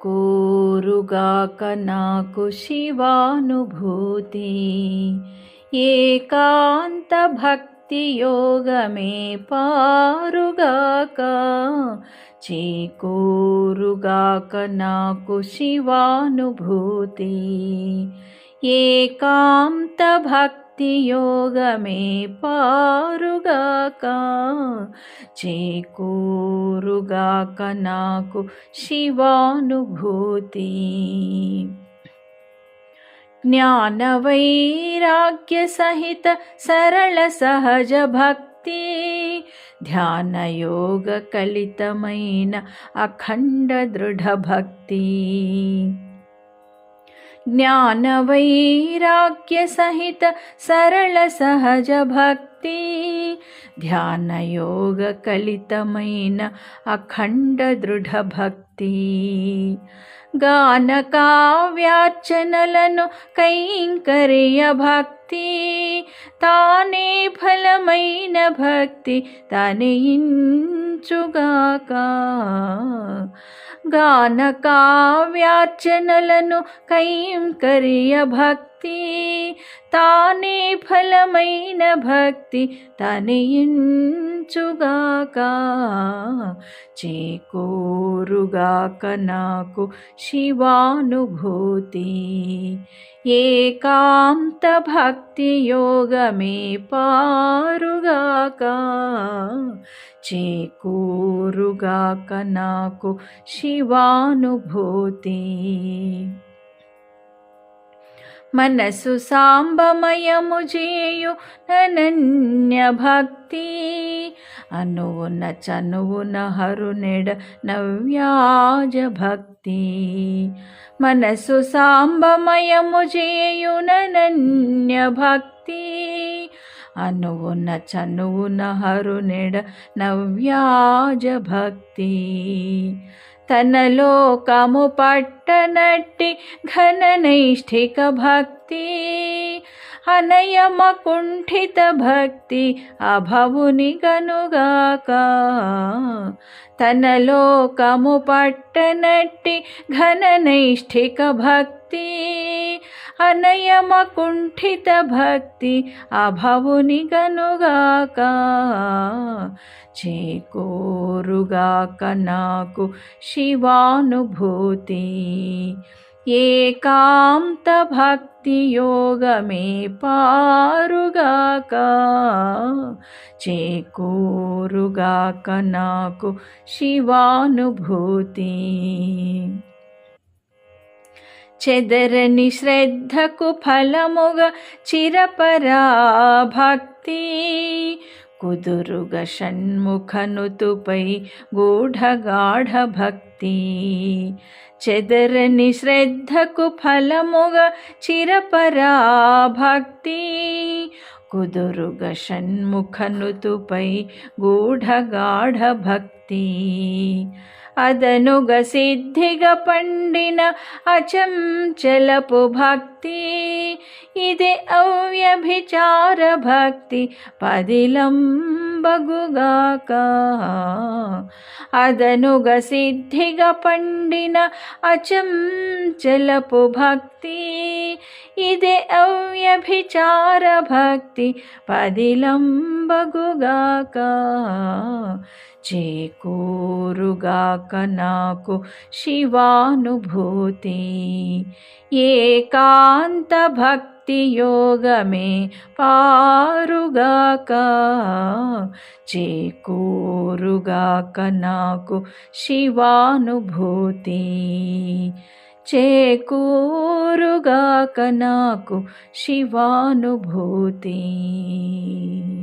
చేకూరుగాక నాకు శివానుభూతి ఏకాంత భక్తి యోగమే పారుగాక చేకూరుగాక నాకు శివానుభూతి ఏకాంత భక్తి యోగమే పారుగాక చేకూరుగాక నాకు శివానుభూతి జ్ఞాన వైరాగ్య సహిత సరళ సహజ భక్తి ధ్యాన యోగ కలితమైన అఖండ దృఢ భక్తి జ్ఞాన వైరాగ్య సహిత సరళ సహజ భక్తి ధ్యాన యోగ కలితమైన అఖండ దృఢ భక్తి గాన కావ్యార్చనలను కైంకర్య భక్తి తానే ఫలమైన భక్తి తనయించుగాక గాన కావ్యార్చనలను కైంకర్య భక్తి తానే ఫలమైన భక్తి తనయించుగాక చేకూరుగాక నాకు శివానుభూతి ఏకాంత భక్తి యోగమే పారుగాక చేకూరుగాక నాకు శివానుభూతి మనసు సాంబమయము చేయు అనన్య భక్తి అనువున చనువున హరునెడ నవ్యాజ భక్తి మనసు సాంబమయము చేయు అనన్య భక్తి అనువున చనువున హరునెడ నవ్యాజ భక్తి తన లోకము పట్టనట్టి ఘన నైష్ఠిక భక్తి అనయమ కుంఠిత భక్తి అభవుని గనుగాక తన లోకము పట్టనట్టి ఘన నైష్ఠిక భక్తి అనయమ కుంఠిత భక్తి అభవుని గనుగాక చేకూరుగాక నాకు శివానుభూతి ఏకాంత భక్తి యోగమే పారుగాక చేకూరుగాక నాకు శివానుభూతి చెదరని శ్రద్ధకు ఫలముగా చిరపరా భక్తి కుదురుగా షణ్ముఖనుతుపై గూఢగాఢ భక్తి చెదరని శ్రద్ధకు ఫలముగా చిరపరా భక్తి కుదురుగా షణ్ముఖనుతుపై గూఢగాఢ భక్తి అదనుగ సిద్ధిగా పండిన అచంచలపు భక్తి ఇదే అవ్యభిచార భక్తి పదిలంబగుగాక అదనుగ సిద్ధిగా పండిన అచంచలపు భక్తి ఇదే అవ్యభిచార భక్తి పదిలంబగుగాక చేకూరుగాక నాకు శివానుభూతి ఏకాంత భక్తి యోగమే పారుగాక చేకూరుగాక నాకు శివానుభూతి చేకూరుగాక నాకు శివానుభూతి.